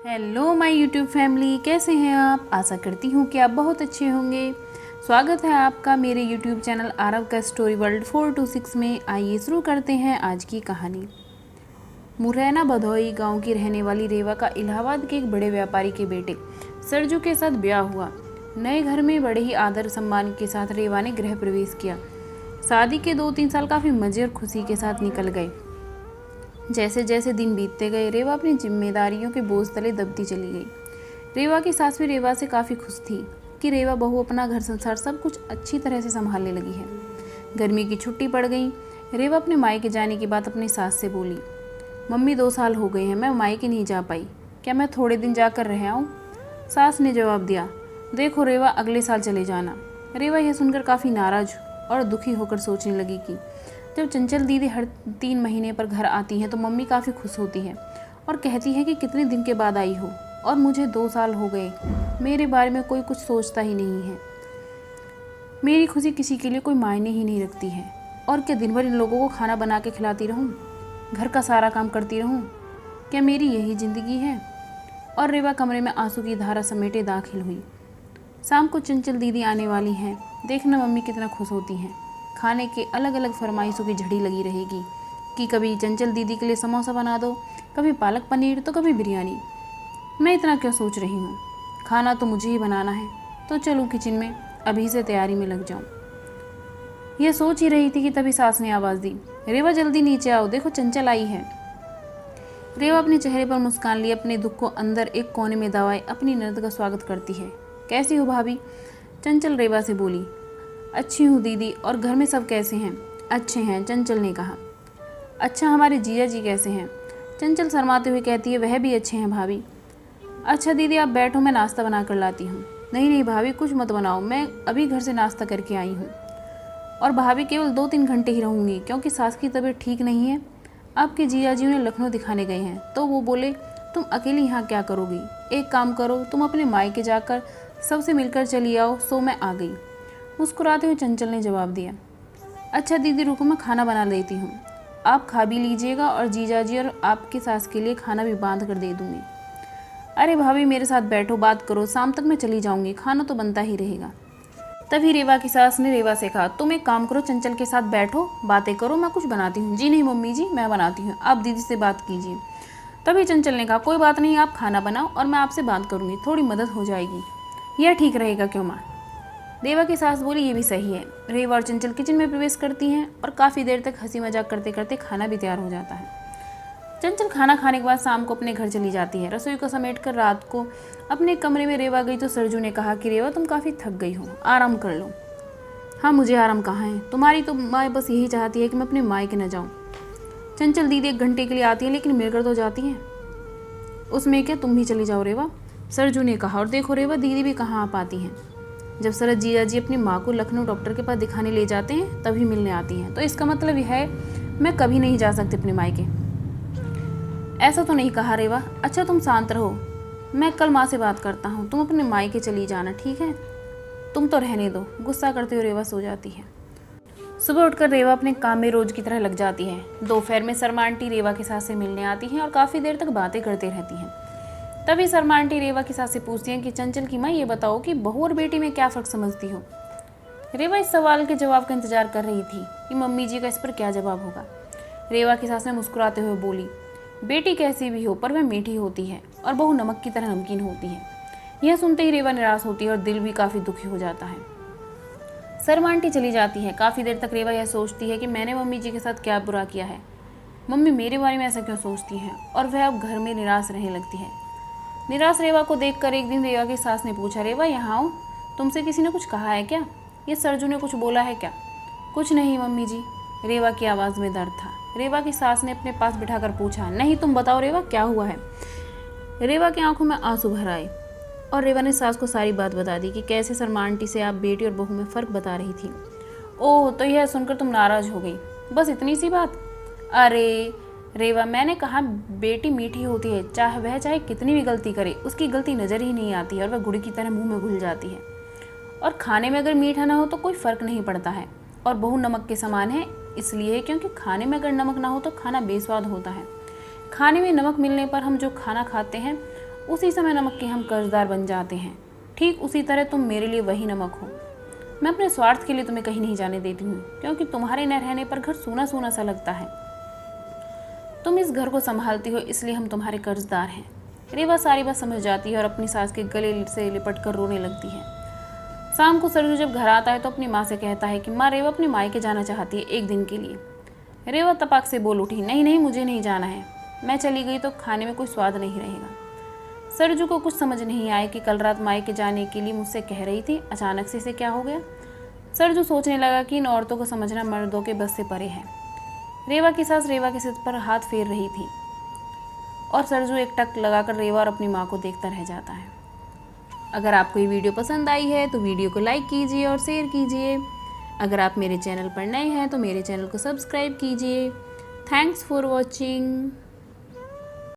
Hello my YouTube family, कैसे हैं आप। आशा करती हूँ कि आप बहुत अच्छे होंगे। स्वागत है आपका मेरे यूट्यूब चैनल आरव का स्टोरी वर्ल्ड 426 में। आइए शुरू करते हैं आज की कहानी। मुरैना भदोही गांव की रहने वाली रेवा का इलाहाबाद के एक बड़े व्यापारी के बेटे सरजू के साथ ब्याह हुआ। नए घर में बड़े ही आदर सम्मान के साथ रेवा ने गृह प्रवेश किया। शादी के 2-3 साल काफ़ी मज़े और खुशी के साथ निकल गए। जैसे जैसे दिन बीतते गए रेवा अपनी जिम्मेदारियों के बोझ तले दबती चली गई। रेवा की सास भी रेवा से काफ़ी खुश थी कि रेवा बहू अपना घर संसार सब कुछ अच्छी तरह से संभालने लगी है। गर्मी की छुट्टी पड़ गई। रेवा अपने मायके जाने की बात अपनी सास से बोली। मम्मी 2 साल हो गए हैं, मैं मायके नहीं जा पाई, क्या मैं थोड़े दिन जाकर रह आऊँ। सास ने जवाब दिया, देखो रेवा, अगले साल चले जाना। रेवा यह सुनकर काफ़ी नाराज और दुखी होकर सोचने लगी कि जब चंचल दीदी हर 3 महीने पर घर आती हैं तो मम्मी काफ़ी खुश होती है और कहती है कि कितने दिन के बाद आई हो, और मुझे 2 साल हो गए, मेरे बारे में कोई कुछ सोचता ही नहीं है। मेरी खुशी किसी के लिए कोई मायने ही नहीं रखती है। और क्या दिन भर इन लोगों को खाना बना के खिलाती रहूं, घर का सारा काम करती रहूं, क्या मेरी यही ज़िंदगी है। और रेवा कमरे में आंसू की धारा समेटे दाखिल हुई। शाम को चंचल दीदी आने वाली हैं, देखना मम्मी कितना खुश होती हैं। खाने के अलग अलग फरमाइशों की झड़ी लगी रहेगी कि कभी चंचल दीदी के लिए समोसा बना दो, कभी पालक पनीर, तो कभी बिरयानी। मैं इतना क्यों सोच रही हूँ, खाना तो मुझे ही बनाना है, तो चलूँ किचन में, अभी से तैयारी में लग जाऊँ। यह सोच ही रही थी कि तभी सास ने आवाज़ दी, रेवा जल्दी नीचे आओ, देखो चंचल आई है। रेवा अपने चेहरे पर मुस्कान लिए अपने दुख को अंदर एक कोने में दबाए अपनी ननद का स्वागत करती है। कैसी हो भाभी, चंचल रेवा से बोली। अच्छी हूँ दीदी, और घर में सब कैसे हैं। अच्छे हैं, चंचल ने कहा। अच्छा, हमारे जीजा जी कैसे हैं। चंचल शर्माते हुए कहती है, वह भी अच्छे हैं भाभी। अच्छा दीदी आप बैठो, मैं नाश्ता बना कर लाती हूँ। नहीं नहीं भाभी, कुछ मत बनाओ, मैं अभी घर से नाश्ता करके आई हूँ, और भाभी केवल 2-3 घंटे ही रहूँगी, क्योंकि सास की तबीयत ठीक नहीं है। आपके जीजा जी उन्हें लखनऊ दिखाने गए हैं, तो वो बोले तुम अकेली यहाँ क्या करोगी, एक काम करो, तुम अपने मायके जाकर सबसे मिलकर चली आओ। सो मैं आ गई। मुस्कुराते हुए चंचल ने जवाब दिया, अच्छा दीदी रुको, मैं खाना बना लेती हूँ, आप खा भी लीजिएगा, और जीजा जी और आपकी सास के लिए खाना भी बांध कर दे दूँगी। अरे भाभी मेरे साथ बैठो, बात करो, शाम तक मैं चली जाऊँगी, खाना तो बनता ही रहेगा। तभी रेवा की सास ने रेवा से कहा, तुम एक काम करो, चंचल के साथ बैठो, बातें करो, मैं कुछ बनाती हूँ। जी नहीं मम्मी जी, मैं बनाती हूँ, आप दीदी से बात कीजिए। तभी चंचल ने कहा, कोई बात नहीं, आप खाना बनाओ और मैं आपसे बात करूँगी, थोड़ी मदद हो जाएगी, यह ठीक रहेगा क्यों माँ। रेवा की सास बोली, ये भी सही है। रेवा और चंचल किचन में प्रवेश करती हैं और काफ़ी देर तक हंसी मजाक करते करते खाना भी तैयार हो जाता है। चंचल खाना खाने के बाद शाम को अपने घर चली जाती है। रसोई को समेट कर रात को अपने कमरे में रेवा गई तो सरजू ने कहा कि रेवा तुम काफ़ी थक गई हो, आराम कर लो। हाँ मुझे आराम कहाँ है, तुम्हारी तो माँ बस यही चाहती है कि मैं अपने मायके न जाऊँ। चंचल दीदी 1 घंटे के लिए आती है, लेकिन मिलकर तो जाती हैं, उसमें क्या, तुम भी चली जाओ रेवा, सरजू ने कहा। और देखो रेवा, दीदी भी कहाँ आ पाती हैं। जब शरद जीजा जी अपनी माँ को लखनऊ डॉक्टर के पास दिखाने ले जाते हैं तभी मिलने आती हैं, तो इसका मतलब यह है मैं कभी नहीं जा सकती अपने मायके। ऐसा तो नहीं कहा रेवा। अच्छा तुम शांत रहो, मैं कल माँ से बात करता हूँ, तुम अपने मायके चली जाना, ठीक है। तुम तो रहने दो। गुस्सा करते हुए रेवा सो जाती है। सुबह उठकर रेवा अपने काम में रोज की तरह लग जाती है। दोपहर में शर्मा आंटी रेवा के साथ से मिलने आती हैं और काफ़ी देर तक बातें करते रहती हैं। तभी शर्मा आंटी रेवा की सास से पूछती हैं कि चंचल की माँ, ये बताओ कि बहू और बेटी में क्या फ़र्क समझती हो। रेवा इस सवाल के जवाब का इंतजार कर रही थी कि मम्मी जी का इस पर क्या जवाब होगा। रेवा की सास ने मुस्कुराते हुए बोली, बेटी कैसी भी हो पर वह मीठी होती है और बहू नमक की तरह नमकीन होती है। यह सुनते ही रेवा निराश होती है और दिल भी काफ़ी दुखी हो जाता है। शर्मा आंटी चली जाती है। काफ़ी देर तक रेवा यह सोचती है कि मैंने मम्मी जी के साथ क्या बुरा किया है, मम्मी मेरे बारे में ऐसा क्यों सोचती हैं, और वह अब घर में निराश रहने लगती है। निराश रेवा को देखकर एक दिन रेवा की सास ने पूछा, रेवा यहाँ आओ, तुमसे किसी ने कुछ कहा है क्या, ये सरजू ने कुछ बोला है क्या। कुछ नहीं मम्मी जी, रेवा की आवाज़ में दर्द था। रेवा की सास ने अपने पास बिठाकर पूछा, नहीं तुम बताओ रेवा क्या हुआ है। रेवा की आंखों में आंसू भर आए और रेवा ने सास को सारी बात बता दी कि कैसे शर्मा आंटी से आप बेटी और बहू में फ़र्क बता रही थी। ओह, तो यह सुनकर तुम नाराज़ हो गई, बस इतनी सी बात। अरे रेवा, मैंने कहा बेटी मीठी होती है, चाहे कितनी भी गलती करे, उसकी गलती नज़र ही नहीं आती है और वह गुड़ की तरह मुंह में घुल जाती है। और खाने में अगर मीठा ना हो तो कोई फ़र्क नहीं पड़ता है। और बहू नमक के समान है, इसलिए क्योंकि खाने में अगर नमक ना हो तो खाना बेस्वाद होता है। खाने में नमक मिलने पर हम जो खाना खाते हैं उसी समय नमक के हम कर्जदार बन जाते हैं। ठीक उसी तरह तुम मेरे लिए वही नमक हो। मैं अपने स्वार्थ के लिए तुम्हें कहीं नहीं जाने देती हूँ, क्योंकि तुम्हारे न रहने पर घर सूना सूना सा लगता है। तुम इस घर को संभालती हो, इसलिए हम तुम्हारे कर्जदार हैं। रेवा सारी बात समझ जाती है और अपनी सास के गले से लिपट कर रोने लगती है। शाम को सरजू जब घर आता है तो अपनी माँ से कहता है कि माँ, रेवा अपने मायके जाना चाहती है एक दिन के लिए। रेवा तपाक से बोल उठी, नहीं नहीं, मुझे नहीं जाना है। मैं चली गई तो खाने में कोई स्वाद नहीं रहेगा। सरजू को कुछ समझ नहीं आया कि कल रात मायके जाने के लिए मुझसे कह रही थी, अचानक से इसे क्या हो गया। सरजू सोचने लगा कि इन औरतों को समझना मर्दों के बस से परे है। रेवा की सास रेवा के सिर पर हाथ फेर रही थी और सरजू एक टक लगाकर रेवा और अपनी माँ को देखता रह जाता है। अगर आपको ये वीडियो पसंद आई है तो वीडियो को लाइक कीजिए और शेयर कीजिए। अगर आप मेरे चैनल पर नए हैं तो मेरे चैनल को सब्सक्राइब कीजिए। Thanks for watching.